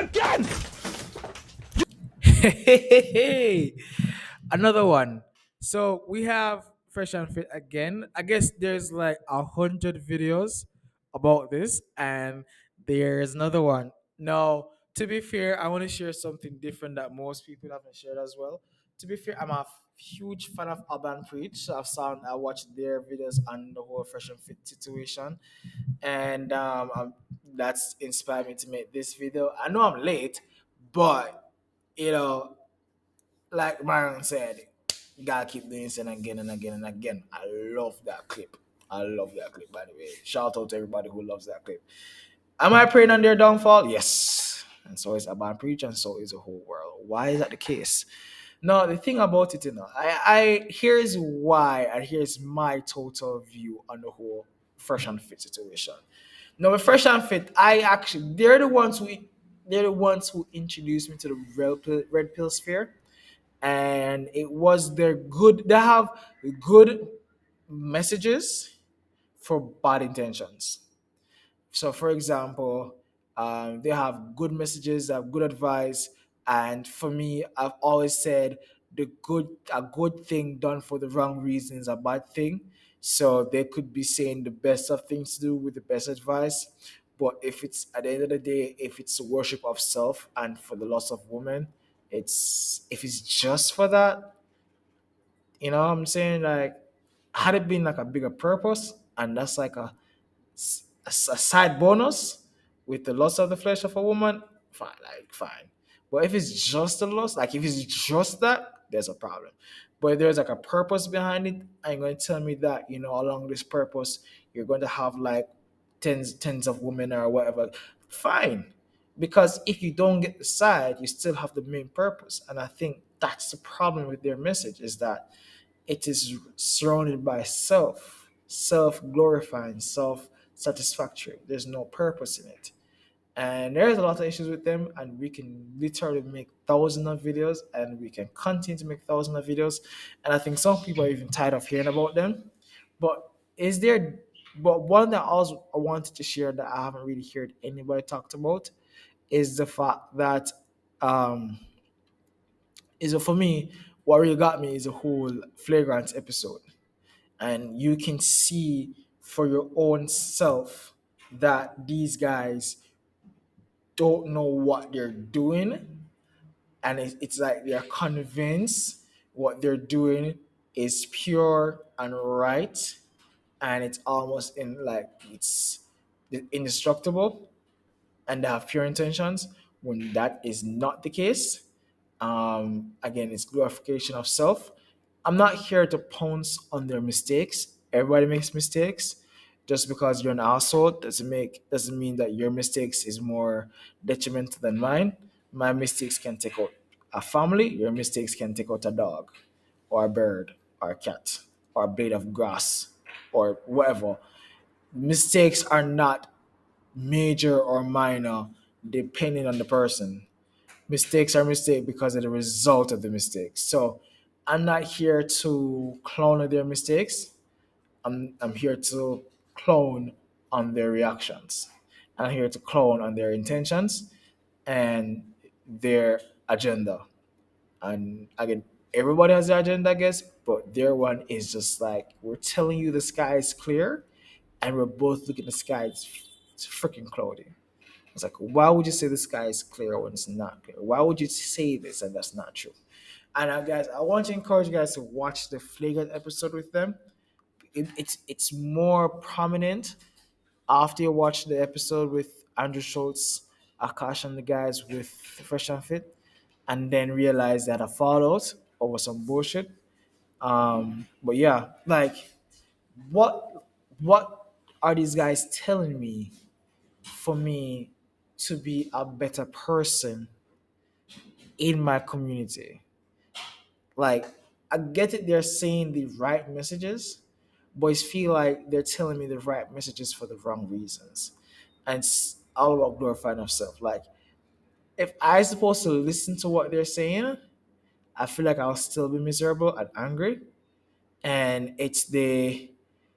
Again! Hey, another one. So we have Fresh and Fit again. I guess there's like 100 videos about this, and there's another one. Now, to be fair, I want to share something different that most people haven't shared as well. To be fair, I'm a huge fan of Urban Preach. So I watched their videos on the whole Fresh and Fit situation, and that's inspired me to make this video. I know I'm late, but you know, like Mryon said, you gotta keep doing this and again and again and again. I love that clip. I love that clip, by the way. Shout out to everybody who loves that clip. Am I praying on their downfall? Yes. And so is Aban Preach, and so is the whole world. Why is that the case? No, the thing about it, I here's why, and here's my total view on the whole Fresh and Fit situation. No, with Fresh and Fit, I actually they're the ones who introduced me to the red pill sphere, and it was their good. They have good messages for bad intentions. So, for example, they have good messages, they have good advice, and for me, I've always said a good thing done for the wrong reason is a bad thing. So they could be saying the best of things to do with the best advice, but if it's at the end of the day, if it's worship of self and for the loss of woman, it's if it's just for that, you know what I'm saying? Like, had it been like a bigger purpose, and that's like a side bonus with the loss of the flesh of a woman, fine, like fine. But if it's just a loss, like if it's just that, there's a problem. But if there's like a purpose behind it, and you're going to tell me that along this purpose, you're going to have like tens of women or whatever, fine. Because if you don't get the side, you still have the main purpose, and I think that's the problem with their message is that it is surrounded by self glorifying, self satisfactory. There's no purpose in it. And there's a lot of issues with them, and we can literally make thousands of videos, and we can continue to make thousands of videos. And I think some people are even tired of hearing about them. But is there but one that also I wanted to share that I haven't really heard anybody talked about is the fact that um for me, what really got me is a whole flagrant episode, and you can see for your own self that these guys don't know what they're doing, and it's like they're convinced what they're doing is pure and right, and it's almost in like it's indestructible, and they have pure intentions when that is not the case. Again, it's glorification of self. I'm not here to pounce on their mistakes. Everybody makes mistakes. Just because you're an asshole doesn't mean that your mistakes is more detrimental than mine. My mistakes can take out a family. Your mistakes can take out a dog, or a bird, or a cat, or a blade of grass, or whatever. Mistakes are not major or minor depending on the person. Mistakes are mistakes because of the result of the mistakes. So I'm not here to clown on their mistakes. I'm here to clone on their reactions. I'm here to clone on their intentions and their agenda. And again, everybody has their agenda, I guess, but their one is just like we're telling you the sky is clear, and we're both looking at the sky. It's freaking cloudy. It's like, why would you say the sky is clear when it's not clear? Why would you say this and that's not true? And guys, I want to encourage you guys to watch the flagrant episode with them. It's more prominent after you watch the episode with Andrew Schultz, Akash, and the guys with Fresh and Fit, and then realize that a fallout over some bullshit. But yeah, like what are these guys telling me for me to be a better person in my community? Like, I get it, they're saying the right messages, but I feel like they're telling me the right messages for the wrong reasons. And it's all about glorifying of self. Like, if I supposed to listen to what they're saying, I feel like I'll still be miserable and angry. And it's the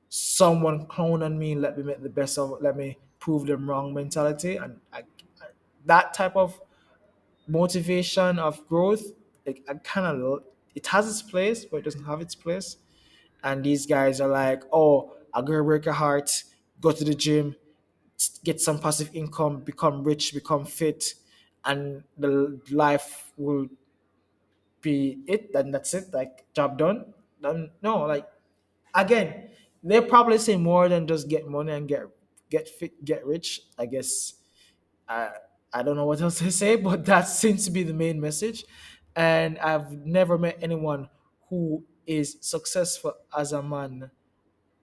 someone clone on me, let me make the best of it, let me prove them wrong mentality. And that type of motivation of growth, like I kind of, it has its place, but it doesn't have its place. And these guys are like, oh, I'm gonna break your heart, go to the gym, get some passive income, become rich, become fit, and the life will be it. And that's it. Like job done. No, like again, they probably say more than just get money and get fit, get rich. I guess I I don't know what else to say, but that seems to be the main message. And I've never met anyone who is successful as a man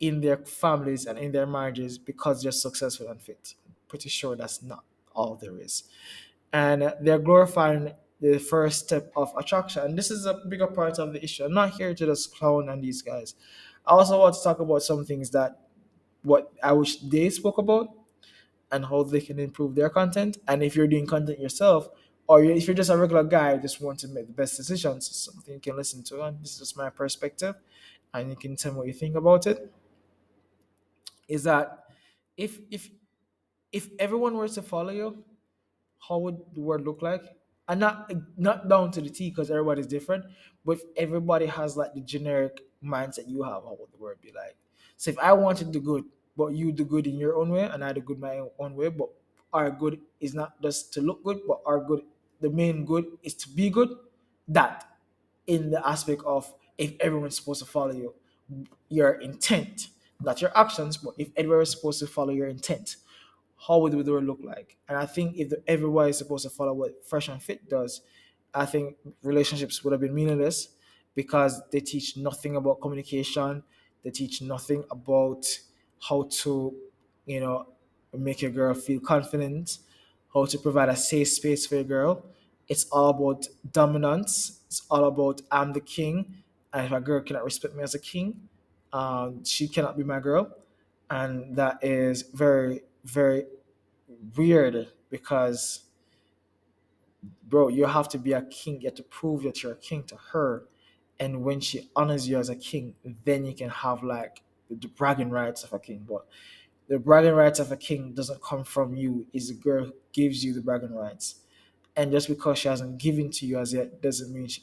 in their families and in their marriages because they're successful and fit. Pretty sure that's not all there is. And they're glorifying the first step of attraction. And this is a bigger part of the issue. I'm not here to just clown on these guys. I also want to talk about some things that what I wish they spoke about and how they can improve their content. And if you're doing content yourself, or if you're just a regular guy, just want to make the best decisions, something you can listen to. And this is just my perspective, and you can tell me what you think about it. Is that if if if everyone were to follow you, how would the world look like? And not down to the T because everybody's different, but if everybody has like the generic mindset you have, how would the world be like? So if I wanted the good, but you do good in your own way, and I do good my own way, but our good is not just to look good, but our good, the main good is to be good. That in the aspect of if everyone's supposed to follow you, your intent, not your actions, but if everyone's supposed to follow your intent, how would the world look like? And I think if everybody is supposed to follow what Fresh and Fit does, I think relationships would have been meaningless because they teach nothing about communication. They teach nothing about how to, you know, make your girl feel confident, how to provide a safe space for your girl. It's all about dominance. It's all about I'm the king, and if a girl cannot respect me as a king, she cannot be my girl, and that is very, very weird because, bro, you have to be a king. You have to prove that you're a king to her, and when she honors you as a king, then you can have like the bragging rights of a king. But the bragging rights of a king doesn't come from you. Is the girl who gives you the bragging rights, and just because she hasn't given to you as yet doesn't mean she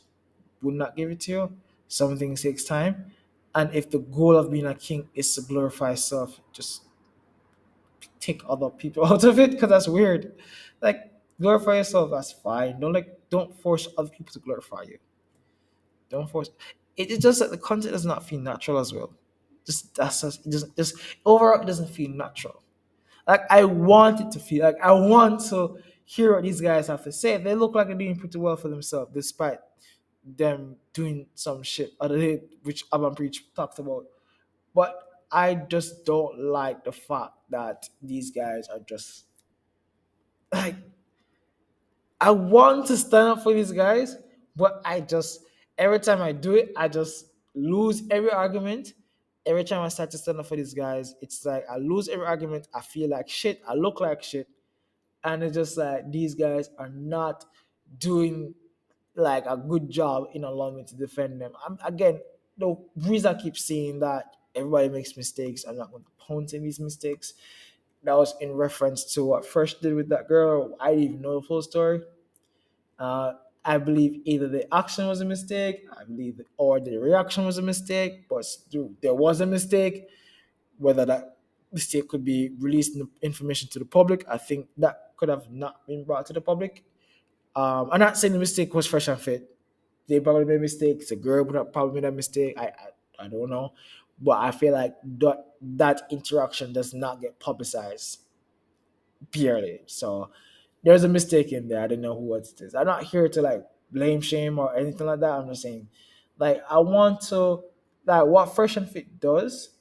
would not give it to you. Some things takes time, and if the goal of being a king is to glorify self, just take other people out of it because that's weird. Like glorify yourself, that's fine. Don't force other people to glorify you. Don't force it. It's just that the content does not feel natural as well. It doesn't just overall it doesn't feel natural. Like I want it to feel like I want to hear what these guys have to say. They look like they're doing pretty well for themselves, despite them doing some shit other day, which Abban Preach talked about. But I just don't like the fact that these guys are just like I want to stand up for these guys, but I just every time I do it, I just lose every argument. Every time I start to stand up for these guys, it's like I lose every argument. I feel like shit. I look like shit, and it's just like these guys are not doing like a good job in allowing me to defend them. Again, the reason I keep saying that everybody makes mistakes, I'm not going to point to these mistakes. That was in reference to what Fresh did with that girl. I didn't even know the full story. Uh, I believe either the action was a mistake, I believe, or the reaction was a mistake, but there was a mistake. Whether that mistake could be releasing the information to the public, I think that could have not been brought to the public. I'm not saying the mistake was Fresh and Fit. They probably made mistakes. The girl would have probably made a mistake. I don't know, but I feel like that interaction does not get publicized purely. So there's a mistake in there. I don't know who it is. I'm not here to like blame, shame, or anything like that. I'm just saying, like, I want to like what Fresh and Fit does.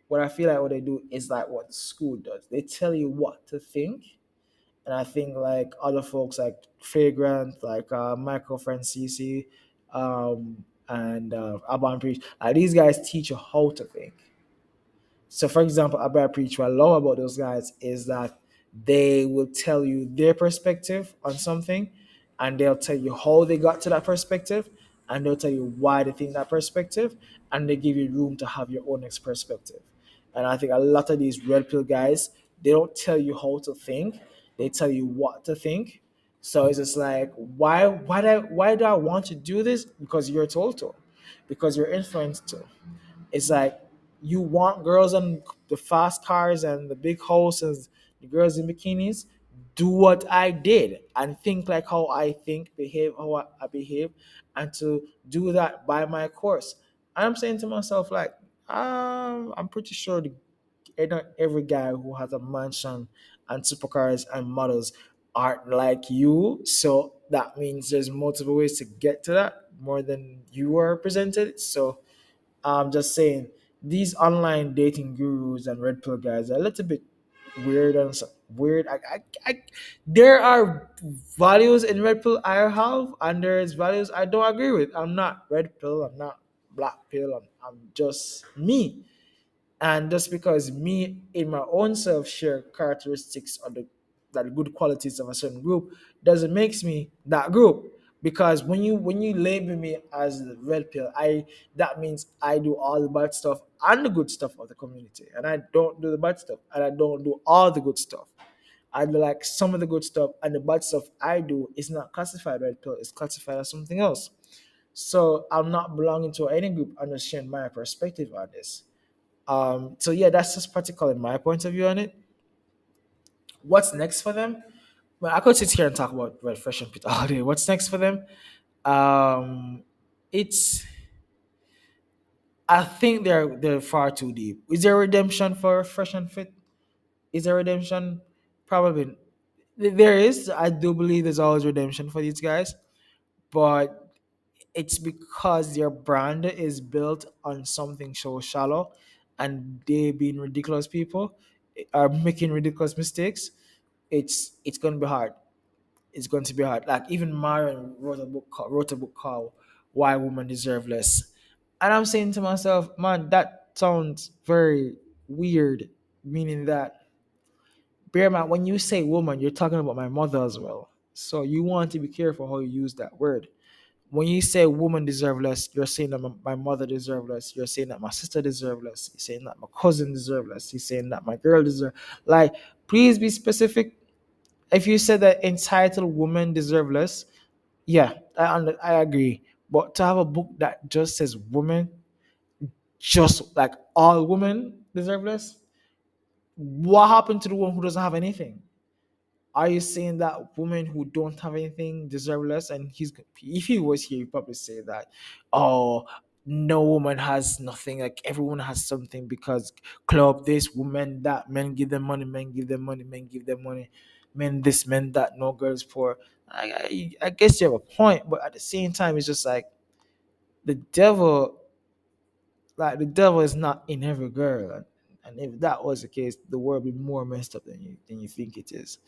What I feel like what they do is like what the school does. They tell you what to think, and I think like other folks like Fragrant, like Michael Francisi, and Aban Preach, like these guys teach you how to think. So, for example, Abba Preach, what I love about those guys is that they will tell you their perspective on something, and they'll tell you how they got to that perspective, and they'll tell you why they think that perspective, and they give you room to have your own next perspective. And I think a lot of these red pill guys, they don't tell you how to think, they tell you what to think, So it's just like, why do I want to do this? Because you're told to, because you're influenced to. It's like you want girls on the fast cars and the big houses, the girls in bikinis. Do what I did and think like how I think, behave how I behave, and to do that by my course. I'm saying to myself like, I'm pretty sure not every guy who has a mansion and supercars and models aren't like you. So that means there's multiple ways to get to that more than you are presented. So I'm just saying these online dating gurus and red pill guys are a little bit weird and weird. There are values in red pill I have, and there's values I don't agree with. I'm not red pill. I'm not black pill. I'm just me. And just because me in my own self share characteristics of the good qualities of a certain group doesn't makes me that group. Because when you label me as the red pill, I that means I do all the bad stuff and the good stuff of the community, and I don't do the bad stuff, and I don't do all the good stuff. I do like some of the good stuff, and the bad stuff I do is not classified red pill. It's classified as something else. So I'm not belonging to any group. Understand my perspective on this. So yeah, that's just particularly my point of view on it. What's next for them? Well, I could sit here and talk about Red Fresh and Pit all day. What's next for them? Um, it's I think they're far too deep. Is there redemption for Fresh and Fit? Is there redemption? Probably there is. I do believe there's always redemption for these guys, but it's because their brand is built on something so shallow, and they being ridiculous people are making ridiculous mistakes. It's going to be hard. It's going to be hard. Like even Mryon wrote a book called Why Women Deserve Less. And I'm saying to myself, man, that sounds very weird, meaning that, bear in mind, when you say woman, you're talking about my mother as well. So you want to be careful how you use that word. When you say woman deserve less, you're saying that my mother deserve less. You're saying that my sister deserve less. You're saying that my cousin deserve less. You're saying that my girl deserve. Like, please be specific. If you said that entitled women deserve less, yeah, I agree. But to have a book that just says women, just like all women deserve less, what happened to the one who doesn't have anything? Are you saying that women who don't have anything deserve less? And if he was here, he'd probably say that, oh, no woman has nothing. Like everyone has something because club this, women that, men give them money, men give them money, men give them money, men this, men that, no girls poor. I guess you have a point, but at the same time, it's just like the devil, the devil is not in every girl. And if that was the case, the world would be more messed up than you think it is.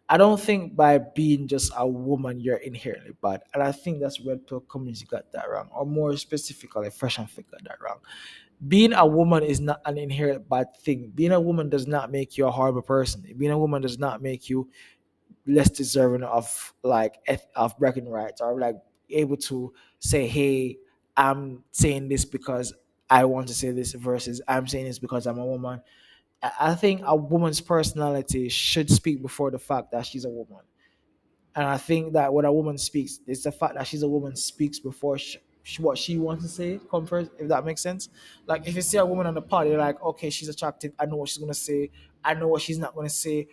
I don't think by being just a woman you're inherently bad, and I think that's Red Pill community got that wrong, or more specifically, Fresh and Fit got that wrong. Being a woman is not an inherent bad thing. Being a woman does not make you a horrible person. Being a woman does not make you less deserving of of bragging rights, or like able to say, "Hey, I'm saying this because I want to say this," versus "I'm saying this because I'm a woman." I think a woman's personality should speak before the fact that she's a woman. And I think that when a woman speaks, it's the fact that she's a woman speaks before what she wants to say come first, if that makes sense. Like if you see a woman on the pod, you're like, okay, she's attractive. I know what she's gonna say. I know what she's not gonna say.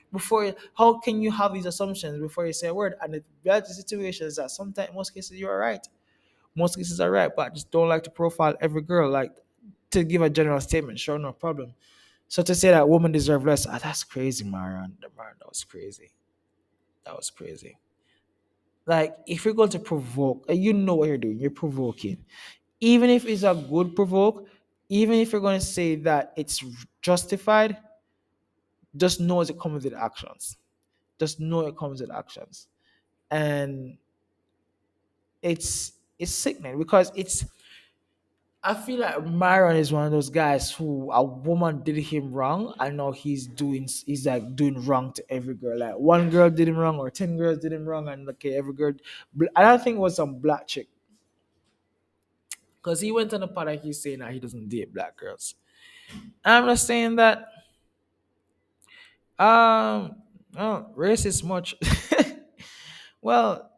How can you have these assumptions before you say a word? And the reality situation is that sometimes, most cases, you're right. Most cases are right, but I just don't like to profile every girl. Like to give a general statement, sure, no problem. So to say that women deserve less, that's crazy, Marion. Marion, that was crazy. That was crazy. Like if you're going to provoke, you know what you're doing. You're provoking. Even if it's a good provoke, even if you're going to say that it's justified, just know it comes with actions. Just know it comes with actions, and it's sickening because it's. I feel like Myron is one of those guys who a woman did him wrong. I know he's like doing wrong to every girl. Like one girl did him wrong, or 10 girls did him wrong, and okay, every girl. I don't think it was some black chick, because he went on a pod and he's saying that he doesn't date black girls. I'm not saying that um racist much, Well,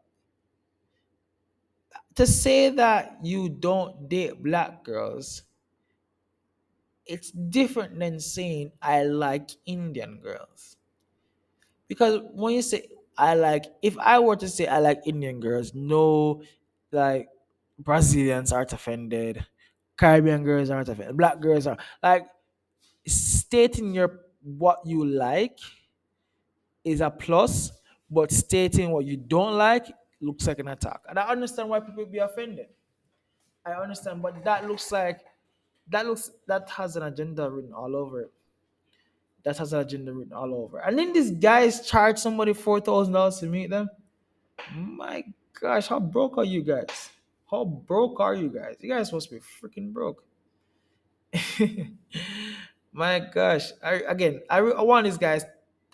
to say that you don't date black girls, it's different than saying I like Indian girls. Because when you say I like, if I were to say I like Indian girls, no, like Brazilians aren't offended, Caribbean girls aren't offended, black girls are like stating your what you like is a plus, but stating what you don't like looks like an attack. And I understand why people be offended. I understand, but that has an agenda written all over it. That has an agenda written all over. And then these guys charge somebody $4,000 to meet them. My gosh, how broke are you guys? How broke are you guys? You guys must be freaking broke. My gosh, I want these guys.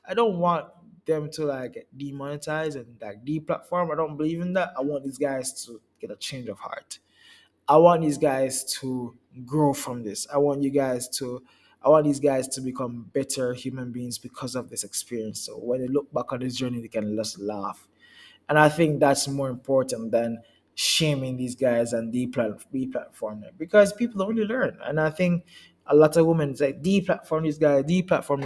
I don't want them to like get demonetize and like deplatform. I don't believe in that. I want these guys to get a change of heart. I want these guys to grow from this. I want these guys to become better human beings because of this experience. So when they look back on this journey, they can just laugh. And I think that's more important than shaming these guys and deplatform them because people don't really learn. And I think a lot of women say deplatform these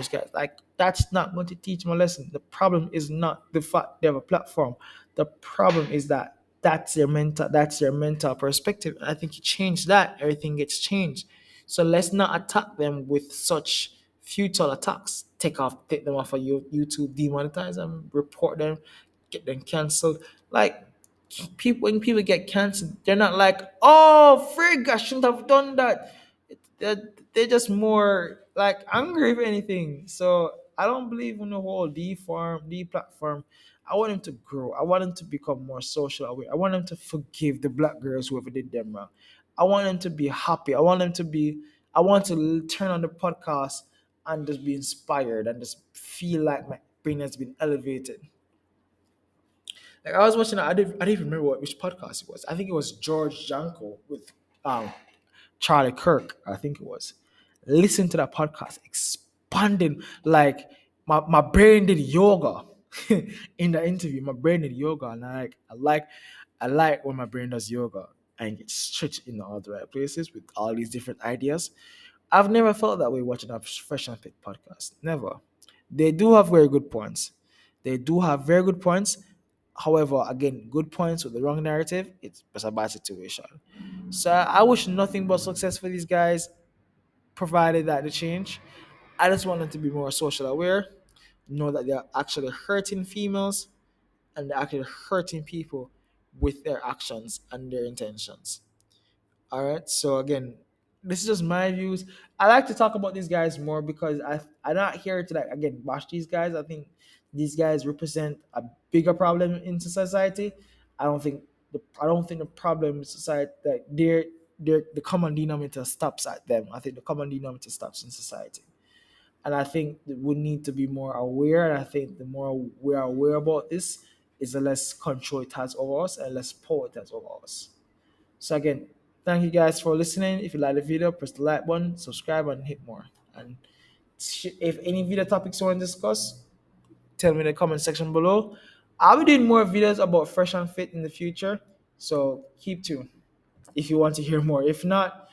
guys. Like that's not going to teach them a lesson. The problem is not the fact they have a platform. The problem is that that's their mental perspective. And I think you change that, everything gets changed. So let's not attack them with such futile attacks. Take them off of YouTube, demonetize them, report them, get them cancelled. Like people, when people get cancelled, they're not like, "Oh, frig, I shouldn't have done that." They're just more like angry, if anything. So I don't believe in the whole deplatform. I want them to grow. I want them to become more social aware. I want them to forgive the black girls whoever did them wrong. I want them to be happy. I want them to be. I want to turn on the podcast and just be inspired and just feel like my brain has been elevated. Like I was watching, I didn't even remember which podcast it was. I think it was George Janko with um, Charlie Kirk. I think it was. Listen to that podcast, expanding like my brain did yoga in the interview. My brain did yoga, and I like when my brain does yoga and gets stretched in all the right places with all these different ideas. I've never felt that way watching a Fresh and Fit podcast. Never. They do have very good points. They do have very good points. However, again, good points with the wrong narrative, it's a bad situation. So I wish nothing but success for these guys, provided that they change. I just want them to be more social aware, know that they're actually hurting females and they're actually hurting people with their actions and their intentions. All right. So again, this is just my views. I like to talk about these guys more because I'm not here to like again bash these guys. I think these guys represent a bigger problem in society. I don't think the problem in society that they're the common denominator stops at them. I think the common denominator stops in society. And I think that we need to be more aware. And I think the more we're aware about this, is the less control it has over us and less power it has over us. So again, thank you guys for listening. If you like the video, press the like button, subscribe, and hit more. And if any video topics you want to discuss, tell me in the comment section below. I'll be doing more videos about Fresh and Fit in the future. So keep tuned if you want to hear more. If not,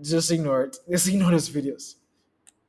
just ignore it. Just ignore those videos.